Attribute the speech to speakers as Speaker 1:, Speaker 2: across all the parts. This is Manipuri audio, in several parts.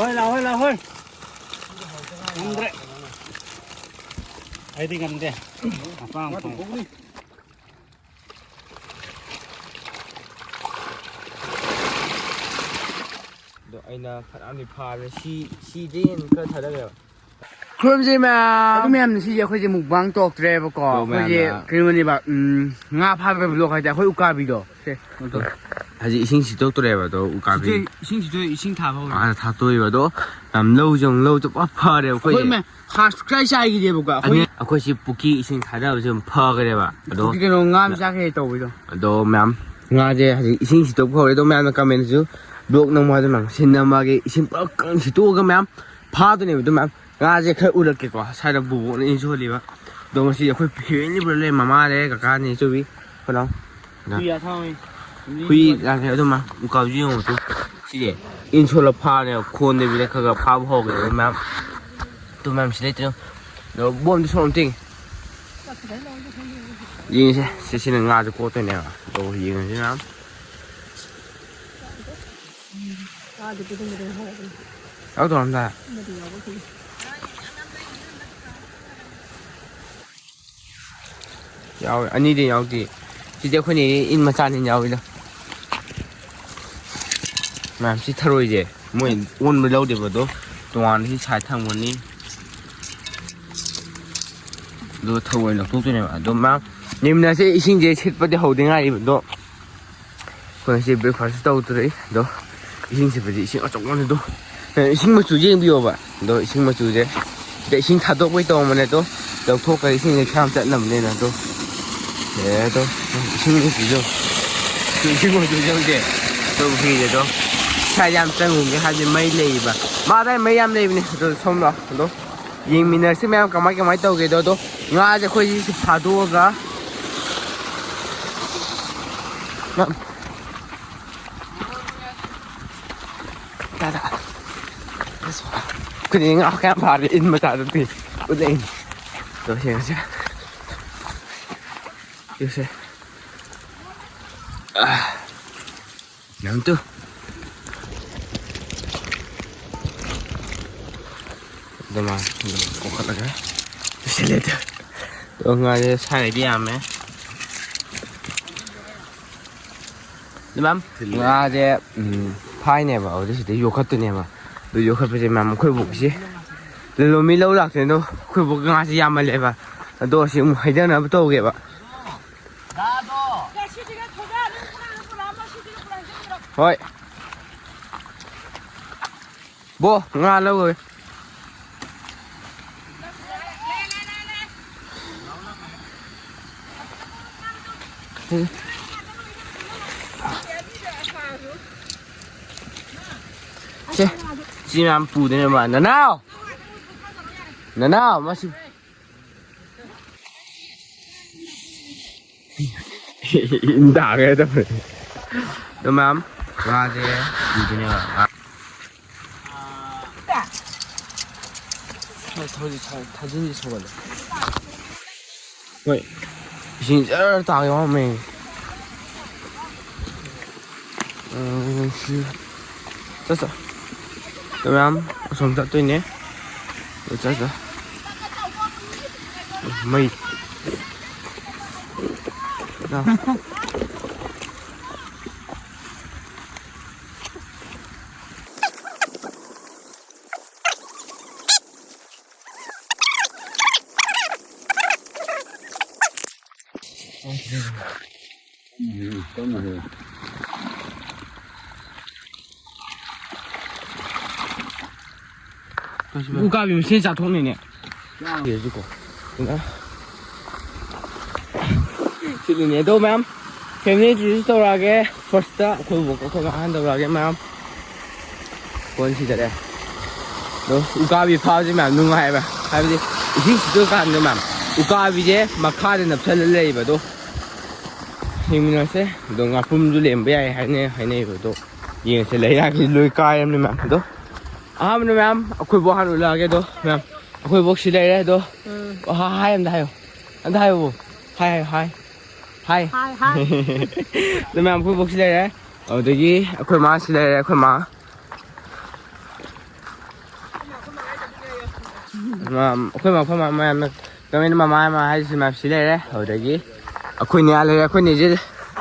Speaker 1: ꯂꯥꯛꯑꯣꯏ ꯉꯝꯗ꯭ꯔꯦ ꯑꯩꯗꯤ ꯉꯝꯗꯦ ꯑꯄꯥꯝ
Speaker 2: ꯑꯗꯣ ꯑꯩꯅ ꯐꯅꯌꯥꯝꯗꯤ ꯐꯥꯔꯦ ꯁꯤꯗꯩ ꯈꯔ ꯊꯥꯗꯈ꯭ꯔꯦꯕ
Speaker 3: ꯈꯨꯔꯨꯝꯁꯦ ꯑꯗꯨ ꯃꯌꯥꯝꯅ ꯁꯤꯁꯦ ꯑꯩꯈꯣꯏꯁꯦ ꯃꯨꯛꯕꯥꯡ ꯇꯧꯔꯛꯇ꯭ꯔꯦꯕꯀꯣ ꯑꯩꯈꯣꯏꯁꯦ ꯀꯩꯅꯣꯅꯦꯕ ꯉꯥ ꯐꯥꯕ ꯕ꯭ꯂꯣꯛ ꯍꯥꯏꯇꯥꯔꯦ ꯑꯩꯈꯣꯏ ꯎꯀꯥꯕꯤꯗꯣ
Speaker 2: ꯍꯧꯖꯤꯛ ꯏꯁꯤꯡ ꯁꯤꯠꯇꯣꯛꯇꯣꯔꯦꯕ ꯑꯗꯣ ꯎꯀꯥꯕꯤ
Speaker 3: ꯏꯁꯤꯡ ꯁꯤꯠꯇꯣꯛꯑꯦ ꯏꯁꯤꯡ ꯊꯥꯕ ꯍꯧꯔꯦ
Speaker 2: ꯊꯥꯠꯇꯣꯛꯏꯕ ꯑꯗꯣ ꯌꯥꯝ ꯂꯧꯁꯨ ꯄꯨꯔꯥ ꯐꯔꯦꯕ ꯑꯩꯈꯣꯏꯁꯦ
Speaker 3: ꯍꯥꯔ ꯁꯨꯛꯆꯥꯏ ꯆꯥꯏꯈꯤꯗꯦꯕꯀꯣ
Speaker 2: ꯑꯩꯈꯣꯏꯁꯤ ꯄꯨꯈ꯭ꯔꯤ ꯏꯁꯤꯡ ꯊꯥꯗꯕꯁꯦ ꯑꯗꯨꯝ ꯐꯈ꯭ꯔꯦꯕ ꯑꯗꯣ
Speaker 3: ꯀꯩꯅꯣ ꯉꯥ ꯃꯆꯥ ꯀꯩ ꯇꯧꯕꯩꯗꯣ
Speaker 2: ꯑꯗꯣ ꯃꯌꯥꯝ ꯉꯥꯁꯦ ꯍꯧꯖꯤꯛ ꯏꯁꯤꯡ ꯁꯤꯠꯇꯣꯛꯄ ꯍꯧꯔꯦ ꯑꯗꯣ ꯃꯌꯥꯝꯅ ꯀꯃꯦꯟꯇꯁꯨ ꯕ꯭ꯂꯣꯛ ꯅꯝꯃꯨ ꯍꯥꯏꯗꯣ ꯃꯌꯥꯝ ꯁꯤꯟꯅꯝꯃꯒꯤ ꯏꯁꯤꯡ ꯄꯨꯂꯞ ꯀꯪ ꯁꯤꯠꯇꯣꯛꯑꯒ ꯃꯌꯥꯝ ꯐꯥꯗꯣꯏꯅꯦꯕ ꯑꯗꯨ ꯃꯌꯥꯝ ꯉꯥꯁꯦ ꯈꯔ ꯎꯔꯛꯀꯦꯀꯣ ꯁ꯭ꯋꯥꯏꯗ ꯕꯨꯕꯣꯛꯅ ꯏꯟꯁꯨꯍꯜꯂꯤꯕ ꯑꯗꯣ ꯉꯁꯤ ꯑꯩꯈꯣꯏ ꯐꯦꯃꯤꯂꯤ ꯄꯨꯂꯞ ꯂꯩ ꯃꯃꯥ ꯂꯩ ꯀꯀꯥꯅꯦ ꯆꯨꯕꯤ ꯈꯨꯅꯥꯎ ꯍꯨꯏ ꯂꯥꯛꯀꯦ ꯑꯗꯨꯃ ꯎꯀꯥꯕꯤꯁꯨ ꯌꯦꯡꯉꯨ ꯁꯤꯁꯦ ꯏꯟꯁꯣꯜꯂ ꯐꯥꯔꯅꯦꯕ ꯈꯣꯟꯗꯕꯤꯗ ꯈꯔ ꯐꯥꯕ ꯍꯧꯈ꯭ꯔꯦꯕ ꯃꯌꯥꯝ ꯑꯗꯨ ꯃꯌꯥꯝ ꯁꯤ ꯂꯩꯇ꯭ꯔꯦ ꯑꯗꯣ ꯕꯣꯝꯗꯤ ꯁꯣꯝ ꯇꯤꯡ ꯌꯦꯡꯉꯁꯦ ꯁꯤꯅ ꯉꯥꯁꯦ ꯀꯣꯠꯇꯣꯏꯅꯦꯕ ꯑꯗꯣ ꯌꯦꯡꯉꯁꯤ ꯃꯌꯥꯝ ꯌꯥꯎꯗꯧꯔꯝꯗꯥꯏ ꯌꯥꯎꯋꯦ ꯑꯅꯤꯗꯤ ꯌꯥꯎꯗꯦ ꯁꯤꯗꯤ ꯑꯩꯈꯣꯏꯅ ꯏꯟ ꯃꯆꯥꯅꯤꯅ ꯌꯥꯎꯋꯤꯗ ꯃꯌꯥꯝ ꯁꯤ ꯊꯔꯣꯏꯁꯦ ꯃꯣꯏ ꯑꯣꯟꯕ ꯂꯧꯗꯦꯕ ꯑꯗꯣ ꯇꯣꯉꯥꯟꯅ ꯁꯤ ꯁꯥꯏꯠ ꯊꯝꯒꯅꯤ ꯑꯗꯨꯒ ꯊꯔꯣꯏ ꯂꯧꯊꯣꯛꯇꯣꯏꯅꯦꯕ ꯑꯗꯣ ꯃꯌꯥꯝ ꯌꯦꯡꯃꯤꯟꯅꯁꯦ ꯏꯁꯤꯡꯁꯦ ꯁꯤꯠꯄꯗꯤ ꯍꯧꯗ ꯉꯥꯏꯔꯤꯕ ꯑꯗꯣ ꯑꯩꯈꯣꯏ ꯉꯁꯤ ꯕ꯭ꯔꯦꯛꯐꯥꯁꯁꯨ ꯇꯧꯗ꯭ꯔꯤ ꯑꯗꯣ ꯏꯁꯤꯡ ꯁꯤꯠꯄꯗꯤ ꯏꯁꯤꯡ ꯑꯆꯧꯕꯅꯤ ꯑꯗꯣ ꯏꯁꯤꯡ ꯃꯆꯨꯁꯦ ꯌꯦꯡꯕꯤꯌꯣꯕ ꯑꯗꯣ ꯏꯁꯤꯡ ꯃꯆꯨꯁꯦ ꯁꯤꯗ ꯏꯁꯤꯡ ꯊꯥꯗꯣꯛꯄꯩ ꯇꯧꯔꯝꯕꯅꯦ ꯑꯗꯣ ꯂꯧꯊꯣꯛꯈ꯭ꯔꯦ ꯏꯁꯤꯡꯁꯦ ꯈꯌꯥꯝ ꯆꯠꯅꯕꯅꯤꯅ ꯑꯗꯣ ꯑꯗꯣ ꯏꯁꯤꯡ ꯃꯆꯨꯁꯦ ꯏꯁꯤꯡ ꯃꯆꯨꯁꯦ ꯍꯧꯖꯤꯛ ꯑꯗꯣ ꯐꯤꯁꯦ ꯑꯗꯣ ꯁꯥꯏꯗ ꯌꯥꯝ ꯆꯪꯉꯨꯒꯦ ꯍꯥꯏꯕꯗꯤ ꯃꯩ ꯂꯩꯌꯦꯕ ꯃꯥꯗ ꯃꯩ ꯌꯥꯝ ꯂꯩꯕꯅꯦ ꯑꯗꯣ ꯁꯣꯝ ꯂꯥꯛꯑꯣ ꯑꯗꯣ ꯌꯦꯡꯃꯤꯟꯅꯔꯁꯤ ꯃꯌꯥꯝ ꯀꯃꯥꯏ ꯇꯧꯒꯦꯗꯣ ꯑꯗꯣ ꯉꯥꯁꯦ ꯑꯩꯈꯣꯏꯁꯤ ꯐꯥꯗꯣꯛꯑꯒ ꯑꯩꯈꯣꯏꯗꯤ ꯉꯥ ꯀꯌꯥꯝ ꯐꯥꯔꯦ ꯏꯟ ꯃꯆꯥꯗꯨꯗꯤ ꯎꯠꯂꯛꯏꯅꯤ ꯑꯗꯣ ꯌꯦꯡꯉꯁꯦ ꯌꯦꯡꯁꯦ ꯅꯪꯇꯨ ꯑꯗꯨꯃꯥꯏꯅ ꯑꯗꯨꯝ ꯀꯣꯛꯈꯠꯂꯒ ꯂꯣꯏꯁꯤꯜꯂꯦꯗ ꯑꯗꯣ ꯉꯥꯁꯦ ꯁꯥꯏꯗꯤ ꯌꯥꯝꯃꯦ ꯃꯌꯥꯝ ꯉꯥꯁꯦ ꯐꯥꯏꯅꯦꯕ ꯑꯗꯨꯗ ꯁꯤꯗ ꯌꯣꯛꯈꯠꯇꯣꯏꯅꯦꯕ ꯑꯗꯨ ꯌꯣꯛꯈꯠꯄꯁꯦ ꯃꯌꯥꯝ ꯑꯩꯈꯣꯏ ꯕꯣꯛꯁꯤ ꯂꯂꯣꯟꯕꯤ ꯂꯧ ꯂꯥꯛꯇꯣꯏꯅꯦ ꯑꯗꯣ ꯑꯩꯈꯣꯏ ꯕꯣꯛ ꯉꯥꯁꯦ ꯌꯥꯝꯃꯜꯂꯦꯕ ꯑꯗꯣ ꯁꯤ ꯑꯃꯨꯛ ꯍꯩꯊꯅꯕ ꯇꯧꯒꯦꯕ ꯍꯣꯏ ꯕꯣ ꯉꯥ ꯂꯧꯔꯣꯏ ꯁꯤ ꯃꯌꯥꯝ ꯄꯨꯗꯣꯏꯅꯦꯕ ꯅꯅꯥꯎ ꯃꯁꯤ ꯏꯟꯗꯥꯒꯗꯕꯅꯦ ꯑꯗꯣ ꯃꯌꯥꯝ ꯉꯥꯁꯦ ꯄꯨꯗꯣꯏꯅꯦꯕ ꯊꯥꯖꯤꯟꯁꯤ ꯁꯧꯒꯠꯂꯦ ꯍꯣꯏ ꯏꯁꯤꯡ ꯖꯔ ꯇꯥꯒꯦ ꯌꯥꯎꯔꯝꯃꯦ ꯆꯠ ꯃꯌꯥꯝ ꯑꯁꯣꯝ ꯆꯠꯇꯣꯏꯅꯦ ꯆꯠ ꯃꯩ
Speaker 3: 우가비 진짜 통이네.
Speaker 2: 예주고. 시드니에도 맘 패밀리 주스토라게 퍼스트 그 먹고 그거 한다고라게 맘 원시절에 너 우가비 파지면 누가해봐 하비지 이식도 간데 맘 우가비제 마카데 납찰을 레이바도 힘이나세 너가 품줄 렘베야 하네 이거도 얘세 레이라기 루이 까염니 맘도 아무나 맘 아쿠이 뭐 하는 올라가게도 맘 아쿠이 복시 레이래도 하이 한다 하요 한다 하요 하이 tụi mày vui bốc xí đây đấy ở đây kia khơi má xí đây đấy khơi má ꯑꯩꯈꯣꯏ ꯃꯐꯝ ꯑꯃ ꯌꯥꯝꯅ ꯀꯃꯥꯏꯅ ꯃꯃꯥ ꯑꯃ ꯍꯥꯏꯁꯤ ꯃꯌꯥꯝꯁꯤ ꯂꯩꯔꯦ ꯑꯗꯨꯗꯒꯤ ꯑꯩꯈꯣꯏꯅꯦ ꯂꯩꯔꯦ ꯑꯩꯈꯣꯏꯅꯦꯁꯦ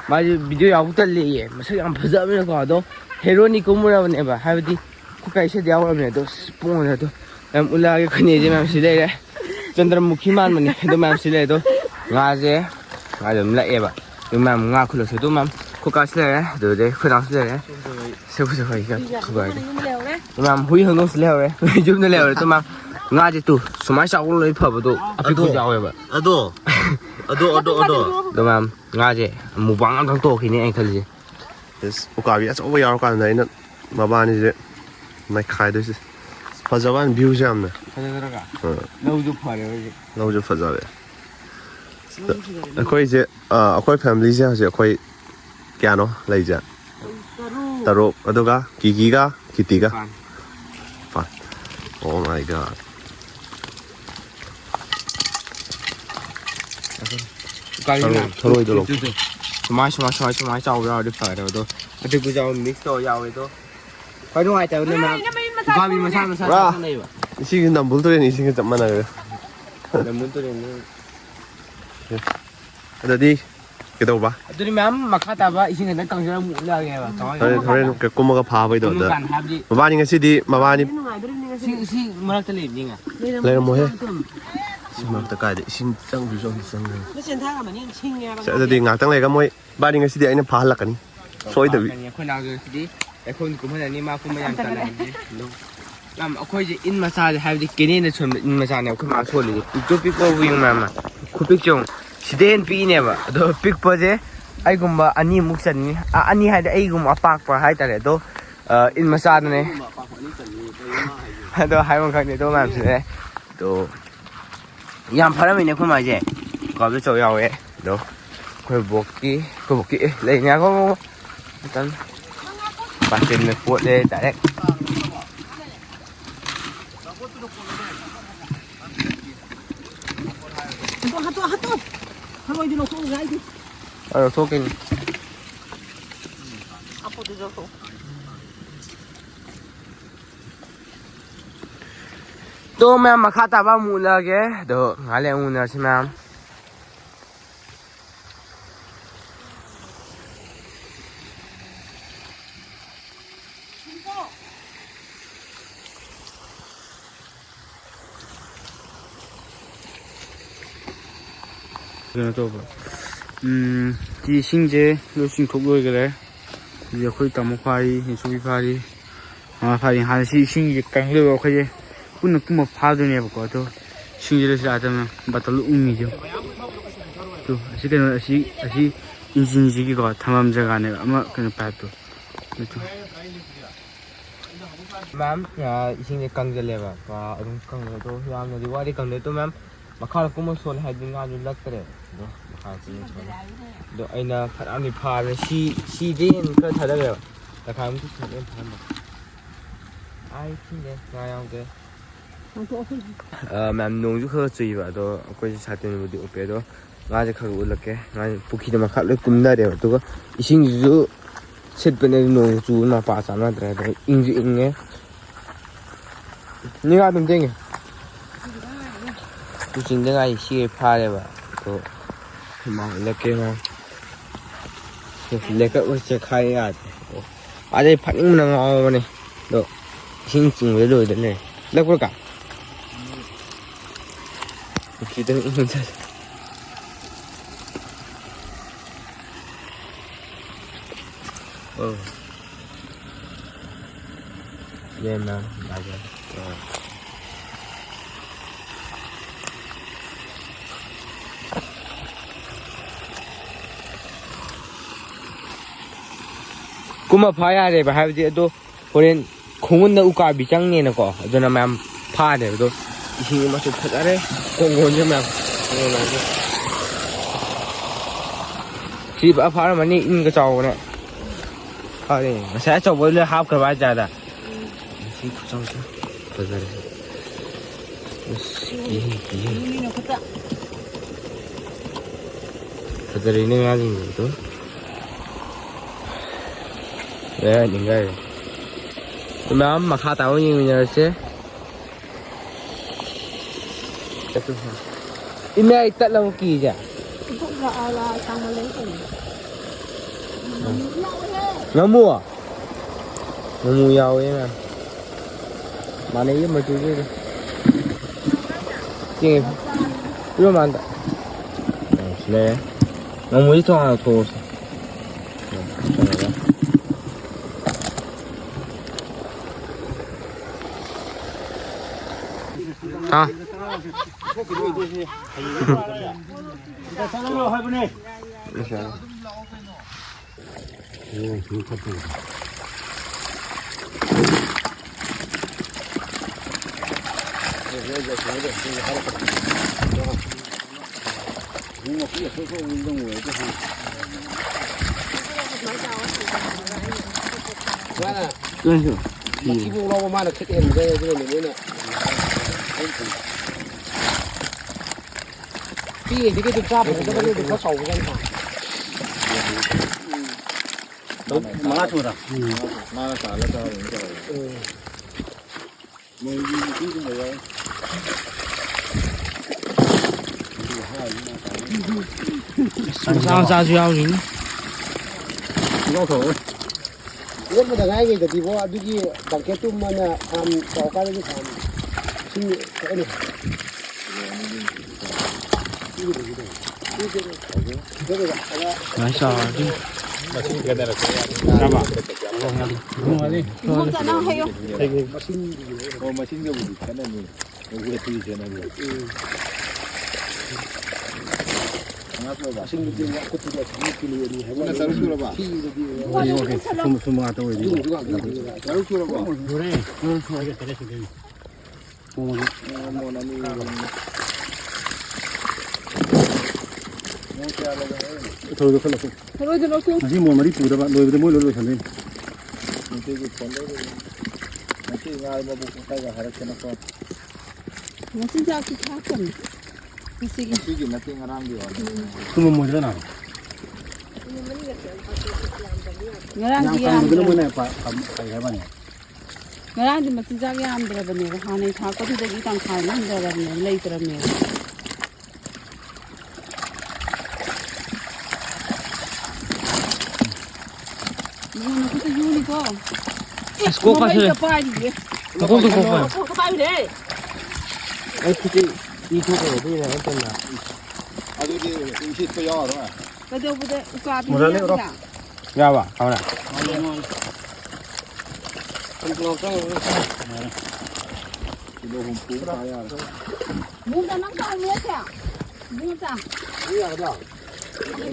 Speaker 2: ꯃꯥꯁꯦ ꯚꯤꯗꯤꯑꯣ ꯌꯥꯎꯕ ꯇꯜꯂꯦꯌꯦ ꯃꯁꯛ ꯌꯥꯝ ꯐꯖꯕꯅꯤꯅꯀꯣ ꯑꯗꯣ ꯍꯦꯔꯣꯅꯤ ꯀꯨꯝꯃꯨꯔꯕꯅꯦꯕ ꯍꯥꯏꯕꯗꯤ ꯈꯨꯀꯥꯏ ꯏꯁꯩꯗ ꯌꯥꯎꯔꯕꯅꯦ ꯑꯗꯣ ꯄꯣꯡꯉꯦ ꯑꯗꯣ ꯌꯥꯝ ꯎꯠꯂꯛꯑꯒꯦ ꯑꯩꯈꯣꯏꯅꯦꯁꯦ ꯃꯌꯥꯝꯁꯤ ꯂꯩꯔꯦ ꯆꯟꯗ꯭ꯔꯃꯨꯈꯤ ꯃꯥꯟꯕꯅꯦ ꯑꯗꯣ ꯃꯌꯥꯝꯁꯤ ꯂꯩꯔꯦ ꯑꯗꯣ ꯉꯥꯁꯦ ꯑꯗꯨꯝ ꯂꯛꯑꯦꯕ ꯑꯗꯨ ꯃꯌꯥꯝ ꯉꯥ ꯈꯨꯠꯂꯛꯁꯦ ꯑꯗꯨ ꯃꯌꯥꯝ ꯈꯨꯀꯥꯁꯤ ꯂꯩꯔꯦ ꯑꯗꯨꯗꯩ ꯈꯨꯅꯥꯎꯁꯤ ꯂꯩꯔꯦ ꯁꯦꯕꯨꯁꯨ ꯍꯣꯏꯒ ꯈꯨꯒꯥꯏꯗꯤ ꯃꯌꯥꯝ ꯍꯨꯏ ꯍꯧꯗꯣꯡꯁꯨ ꯂꯩꯍꯧꯔꯦ ꯍꯨꯏ ꯌꯨꯝꯗ ꯂꯩꯍꯧꯔꯦ ꯑꯗꯨ ꯃꯌꯥꯝ ꯉꯥꯁꯦ ꯇꯨ ꯁꯨꯃꯥꯏꯅ ꯆꯥꯎꯕ ꯂꯣꯏ ꯐꯕꯗꯣ ꯑꯄꯤꯛꯄ ꯌꯥꯎꯋꯦꯕ
Speaker 4: ꯑꯗꯣ
Speaker 2: ꯑꯗꯣ ꯃꯌꯥꯝ ꯉꯥꯁꯦ ꯃꯨꯛꯕꯥꯡ ꯑꯝꯇꯪ ꯇꯧꯈꯤꯅꯤ ꯑꯩꯅ ꯈꯜꯂꯤꯁꯦ
Speaker 4: ꯎꯀꯥꯕꯤ ꯑꯆꯧꯕ ꯌꯥꯎꯔꯀꯥꯟꯗ ꯑꯩꯅ ꯃꯕꯥꯅꯤꯁꯦ ꯅꯩꯈꯥꯏꯗꯣꯏꯁꯦ ꯐꯖꯕ ꯚ꯭ꯌꯨꯁꯦ ꯌꯥꯝꯅ
Speaker 2: ꯐꯖꯗ꯭ꯔꯒ ꯂꯧꯁꯨ ꯐꯔꯦ ꯍꯧꯖꯤꯛ
Speaker 4: ꯂꯧꯁꯨ ꯐꯖꯔꯦ ꯑꯩꯈꯣꯏꯁꯦ ꯑꯩꯈꯣꯏ ꯐꯦꯃꯤꯂꯤꯁꯦ ꯍꯧꯖꯤꯛ ꯑꯩꯈꯣꯏ ꯀꯌꯥꯅꯣ ꯂꯩꯁꯦ ꯇꯔꯨꯛ ꯑꯗꯨꯒ ꯀꯤꯀꯤꯒ ꯀꯤꯇꯤꯒ ꯑꯣ ꯃꯥꯏ ꯒॉड ꯊꯔꯣꯏꯗꯣ
Speaker 2: ꯁꯨꯃꯥꯏꯅ ꯆꯥꯎꯕ ꯌꯥꯎꯔꯗꯤ ꯐꯔꯦ ꯑꯗꯣ ꯑꯄꯤꯛꯄ ꯌꯥꯎ ꯃꯤꯛꯁ ꯇꯧꯔ ꯌꯥꯎꯋꯦ ꯑꯗꯣ ꯍꯣꯏ ꯅꯨꯡꯉꯥꯏꯇꯕꯅꯦ ꯃꯌꯥꯝ ꯎꯀꯥꯕꯤ ꯃꯁꯥ ꯂꯩꯕ
Speaker 4: ꯏꯁꯤꯡꯁꯤ ꯅꯝꯕꯨꯜ ꯇꯨꯔꯦꯟ ꯏꯁꯤꯡꯒ ꯆꯞ ꯃꯥꯟꯅꯈ꯭ꯔꯦ
Speaker 2: ꯅꯝꯕꯨꯜ ꯇꯨꯔꯦꯟꯅꯤ
Speaker 4: ꯑꯗꯨꯗꯤ ꯀꯩꯗꯧꯕ
Speaker 2: ꯑꯗꯨꯗꯤ ꯃꯌꯥꯝ ꯃꯈꯥ ꯇꯥꯕ ꯏꯁꯤꯡ ꯈꯛꯇꯪ ꯀꯪꯖꯔ ꯃꯨꯠꯂꯛꯑꯒꯦꯕ
Speaker 4: ꯍꯣꯔꯦꯟ ꯀꯨꯝꯃꯒ ꯐꯥꯕꯩꯗꯣ ꯑꯗ ꯃꯕꯥꯅꯤ ꯉꯁꯤꯗꯤ ꯃꯕꯥꯅꯤ
Speaker 2: ꯁꯤ ꯃꯔꯛꯇ ꯂꯩꯕꯅꯤ
Speaker 4: ꯂꯩꯔꯝꯃꯣꯍꯦ ꯁꯤ ꯃꯔꯛꯇ ꯀꯥꯏꯗꯏꯁꯤꯡ ꯆꯪꯉꯦ ꯑꯗꯨꯗꯤ ꯉꯥꯛꯇꯪ ꯂꯩꯔꯒ ꯃꯣꯏ ꯕꯥꯅꯤ ꯉꯁꯤꯗꯤ ꯑꯩꯅ ꯐꯥꯍꯜꯂꯛꯀꯅꯤ ꯁꯣꯏꯗꯕꯤ
Speaker 2: ꯑꯩꯈꯣꯏ ꯅꯥꯎꯁꯤꯗꯤ ꯑꯩꯈꯣꯏ ꯀꯨꯝꯍꯜꯂꯅꯤ ꯃꯥ ꯀꯨꯝꯕ ꯌꯥꯝ ꯇꯥꯟꯅꯔꯅꯤ ꯌꯥꯝ ꯑꯩꯈꯣꯏꯁꯦ ꯏꯟ ꯃꯆꯥꯁꯦ ꯍꯥꯏꯕꯗꯤ ꯀꯦꯅꯦꯟꯗ ꯁꯣꯟꯕ ꯏꯟ ꯃꯆꯥꯅꯦ ꯑꯩꯈꯣꯏ ꯃꯥ ꯁꯣꯜꯂꯤꯁꯦ ꯄꯤꯛꯇꯣ ꯄꯤꯛꯄꯕꯨ ꯌꯦꯡ ꯃꯌꯥꯝꯅ ꯈꯨꯄꯤꯛ ꯆꯣꯡ ꯁꯤꯗ ꯍꯦꯟꯅ ꯄꯤꯛꯏꯅꯦꯕ ꯑꯗꯣ ꯄꯤꯛꯄꯁꯦ ꯑꯩꯒꯨꯝꯕ ꯑꯅꯤꯃꯨꯛ ꯆꯟꯅꯤ ꯑꯅꯤ ꯍꯥꯏꯗꯤ ꯑꯩꯒꯨꯝꯕ ꯑꯄꯥꯛꯄ ꯍꯥꯏꯇꯥꯔꯦ ꯑꯗꯣ ꯏꯟ ꯃꯆꯥꯗꯅꯦ ꯑꯗꯣ ꯍꯥꯏꯕ ꯈꯪꯗꯦ ꯑꯗꯣ ꯃꯌꯥꯝꯁꯤꯅꯦ ꯑꯗꯣ ꯌꯥꯝ ꯐꯔꯝꯃꯤꯅꯦ ꯑꯩꯈꯣꯏ ꯃꯥꯁꯦ ꯀꯥꯕꯗ ꯆꯧ ꯌꯥꯎꯋꯦ ꯑꯗꯣ ꯑꯩꯈꯣꯏ ꯕꯣꯛꯀꯤ ꯂꯩꯅꯤ ꯉꯥꯏꯈꯣ ꯕꯥꯇꯤꯟꯗ ꯀꯣꯠꯂꯦ ꯗꯥꯏꯔꯦꯛ ꯂꯧꯊꯣꯛꯀꯅꯤ ꯇꯣ ꯃꯌꯥꯝ ꯃꯈꯥ ꯇꯥꯕ ꯑꯃꯨꯛ ꯎꯠꯂꯛꯑꯒꯦ ꯑꯗꯣ ꯉꯥꯏꯍꯥꯛ ꯂꯩ ꯑꯃꯨꯛ ꯎꯅꯔꯁꯤ ꯃꯌꯥꯝ
Speaker 3: ꯀꯩꯅꯣ ꯇꯧꯕ ꯏꯁꯤꯡꯁꯦ ꯂꯣꯏ ꯆꯤꯡꯊꯣꯛ ꯂꯣꯏꯈꯔꯦ ꯍꯧꯖꯤꯛ ꯑꯩꯈꯣꯏ ꯇꯥꯃꯣ ꯐꯥꯔꯤ ꯅꯤꯁꯨꯕꯤ ꯐꯥꯔꯤ ꯃꯃꯥ ꯐꯥꯔꯤ ꯍꯥꯟꯅ ꯁꯤ ꯏꯁꯤꯡꯁꯦ ꯀꯪꯂꯣꯏꯕ ꯑꯩꯈꯣꯏꯁꯦ ꯄꯨꯟꯅ ꯀꯨꯝꯕ ꯐꯥꯗꯣꯏꯅꯦꯕꯀꯣ ꯑꯗꯣ ꯏꯁꯤꯡꯁꯦ ꯂꯣꯏꯁꯨ ꯌꯥꯗꯕꯅ ꯕꯇꯜꯗꯣ ꯎꯪꯉꯤꯁꯦ ꯑꯁꯤ ꯀꯩꯅꯣ ꯑꯁꯤ ꯏꯟꯖꯤꯟꯁꯤꯒꯤꯀꯣ ꯊꯝꯐꯝ ꯖꯒꯥꯅꯦꯕ ꯑꯃ ꯀꯩꯅꯣ ꯄꯥꯏꯞꯇꯣ
Speaker 2: ꯃꯌꯥꯝ ꯏꯁꯤꯡꯁꯦ ꯀꯪꯁꯤꯜꯂꯦꯕ ꯑꯗꯨꯝ ꯀꯪꯉꯦ ꯑꯗꯣ ꯌꯥꯝꯅꯗꯤ ꯋꯥꯗꯤ ꯀꯪꯗꯦ ꯑꯗꯣ ꯃꯌꯥꯝ ꯃꯈꯥꯗ ꯀꯨꯝꯕ ꯁꯣꯜꯂꯦ ꯍꯥꯏꯗꯤ ꯉꯥꯁꯨ ꯂꯛꯇ꯭ꯔꯦ ꯑꯗꯣ ꯃꯈꯥꯗ ꯀꯨꯝꯕ ꯁꯣꯜꯂꯦ ꯑꯗꯣ ꯑꯩꯅ ꯐꯅꯌꯥꯝꯗꯤ ꯐꯥꯔꯦ ꯁꯤꯗꯤ ꯈꯔ ꯊꯥꯗꯈ꯭ꯔꯦꯕ ꯇꯈꯥꯏꯃꯨꯛꯇꯤ ꯐꯥꯔꯝꯕ ꯏꯁꯤꯡꯁꯦ ꯉꯥ ꯌꯥꯎꯗꯦ ꯃꯌꯥꯝ ꯅꯣꯡꯁꯨ ꯈꯔ ꯆꯨꯏꯕ ꯑꯗꯣ ꯑꯩꯈꯣꯏꯁꯦ ꯁꯥꯇꯤꯟꯕꯨꯗꯤ ꯎꯞꯄꯦ ꯑꯗꯣ ꯉꯥꯁꯦ ꯈꯔ ꯎꯠꯂꯛꯀꯦ ꯉꯥꯁꯦ ꯄꯨꯈ꯭ꯔꯤꯗ ꯃꯈꯥ ꯂꯣꯏ ꯀꯨꯝꯅꯔꯦꯕ ꯑꯗꯨꯒ ꯏꯁꯤꯡꯁꯤꯁꯨ ꯁꯤꯠꯄꯅꯦ ꯅꯣꯡ ꯆꯨꯕ ꯃꯄꯥ ꯆꯥꯅꯗ꯭ꯔꯦ ꯑꯗꯣ ꯏꯪꯁꯨ ꯏꯪꯉꯦ ꯅꯤꯡꯉꯥ ꯑꯗꯨꯝ ꯇꯦꯡꯉꯦ ꯆꯤꯡꯗ ꯉꯥꯏ ꯁꯤꯒꯩ ꯐꯥꯔꯦꯕ ꯑꯗꯣ ꯎꯠꯂꯛꯀꯦ ꯂꯦꯀꯠ ꯆꯦꯈꯥꯏ ꯌꯥꯗꯦ ꯑꯗꯩ ꯐꯅꯤꯡꯕꯅ ꯉꯥꯎꯕꯅꯦ ꯑꯗꯣ 이신 찡왜 로이들래 렉볼까 기대는 있는 자 얘나 맞아 kuma phaya re ba habdi ado horen khongun na ukabi changne na ko adona mam pha de do isin ma su phajare kongon je mam na je si ba phara mani in ga chaw na ha re sa chaw bo le hap ka ba ja da si khu chaw cha phajare phajare ne ga jin do 네, 인가요. 그러면 막하 다운이 그냥 이제 Ina itat lang ki ja. Ngamu à? Ngamu yao ấy mà. Mà này mà chú đi. Kinh. Yêu mà đã. Nè. Ngamu ít thôi thôi.
Speaker 3: À.
Speaker 1: Sao hai bên này?
Speaker 2: Chỉ buông lo mà được chết hiện đây cái này nữa nè. Cái thì cái được ra phải cái được có sầu cái này.
Speaker 1: Má chuột à?
Speaker 5: Má xả nó cho mình rồi. Mới đi chút cái này.
Speaker 3: Sao ra chưa gì?
Speaker 5: Nó thổi.
Speaker 2: Lúc mà thằng ai người thì bố đi đi bằng cái tôm mà làm có cái làm xin cái này.
Speaker 3: Nói sao đi?
Speaker 5: Sao mà?
Speaker 6: Không nó hay không?
Speaker 5: Mà xin cái gì cái này mình vui thì thế này rồi. Nó thôi bà xin cái gì cũng được cái kilo đi hay là sao chưa bà? Không tôi đi. Sao chưa bà?
Speaker 1: Rồi, cái cái này.
Speaker 5: Thôi được không?
Speaker 6: Rồi rồi rồi.
Speaker 5: Mà chỉ muốn mà đi phụ đó bạn, rồi mỗi lối thành lên. Mình cái phone đó. Nó chỉ ngay mà buộc tay vào harap cái nó con.
Speaker 6: Nó xin chào chị khác cần. Cái gì?
Speaker 5: Chỉ cái nó tiếng aram đi vào.
Speaker 1: Không mua nữa nào.
Speaker 6: Ngarang di
Speaker 5: Yang
Speaker 6: am.
Speaker 5: kan mana pak kayak mana?
Speaker 6: Ngarang di masih jaga am berapa nih? Hane thak ko di di tang khai nan berapa nih? Lay berapa nih? Yun ako to yun ko.
Speaker 3: Sko ka sila.
Speaker 6: Kapay di.
Speaker 3: Ako to ko pa.
Speaker 6: Ako kapay di.
Speaker 2: Ai cái đi thuốc ở đây là em tên là.
Speaker 5: Aduh dia isi tu ya orang.
Speaker 6: Kada bude uka bi.
Speaker 3: Ra ba? Không nào.
Speaker 5: Kilo humpung saya.
Speaker 6: Mua ra nắng tao mua kìa. Mua ra.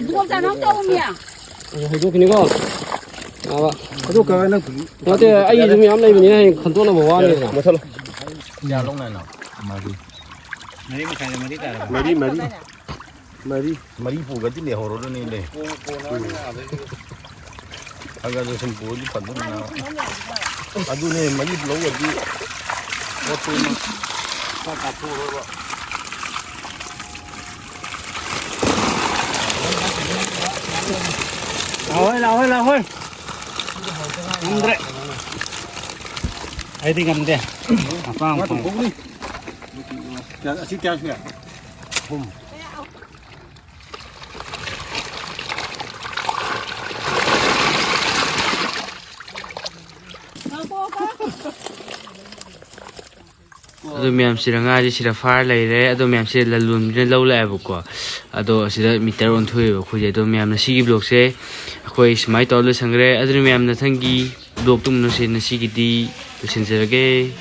Speaker 6: Mua ra nắng tao mía.
Speaker 2: Cái cái này có. À vâng.
Speaker 5: Aduh kau nak.
Speaker 2: Nó thì ai dùng nhóm này mình này khẩn tuân là bảo này. Mà thôi.
Speaker 5: Ya long này nào. Mari.
Speaker 1: Mari makan mari tak.
Speaker 5: Mari pun gati le horor ni le. Agak tu sembuh di padu na. Aduh ni mari belum gati. Waktu ni. Tak tahu apa.
Speaker 1: Lao hơi. Andre. Ai đi ngâm đi. Phang.
Speaker 5: Mati pun ni. Asyik cash ni.
Speaker 3: Ado miyam sila nga di sila far laire ado miyam sila lalum din law la ko ado sila meter on thui ba khuje ado miyam na sigi block se akhoi smai tawle sangre ado miyam na thangi block tum no se na sigi di to sinjerage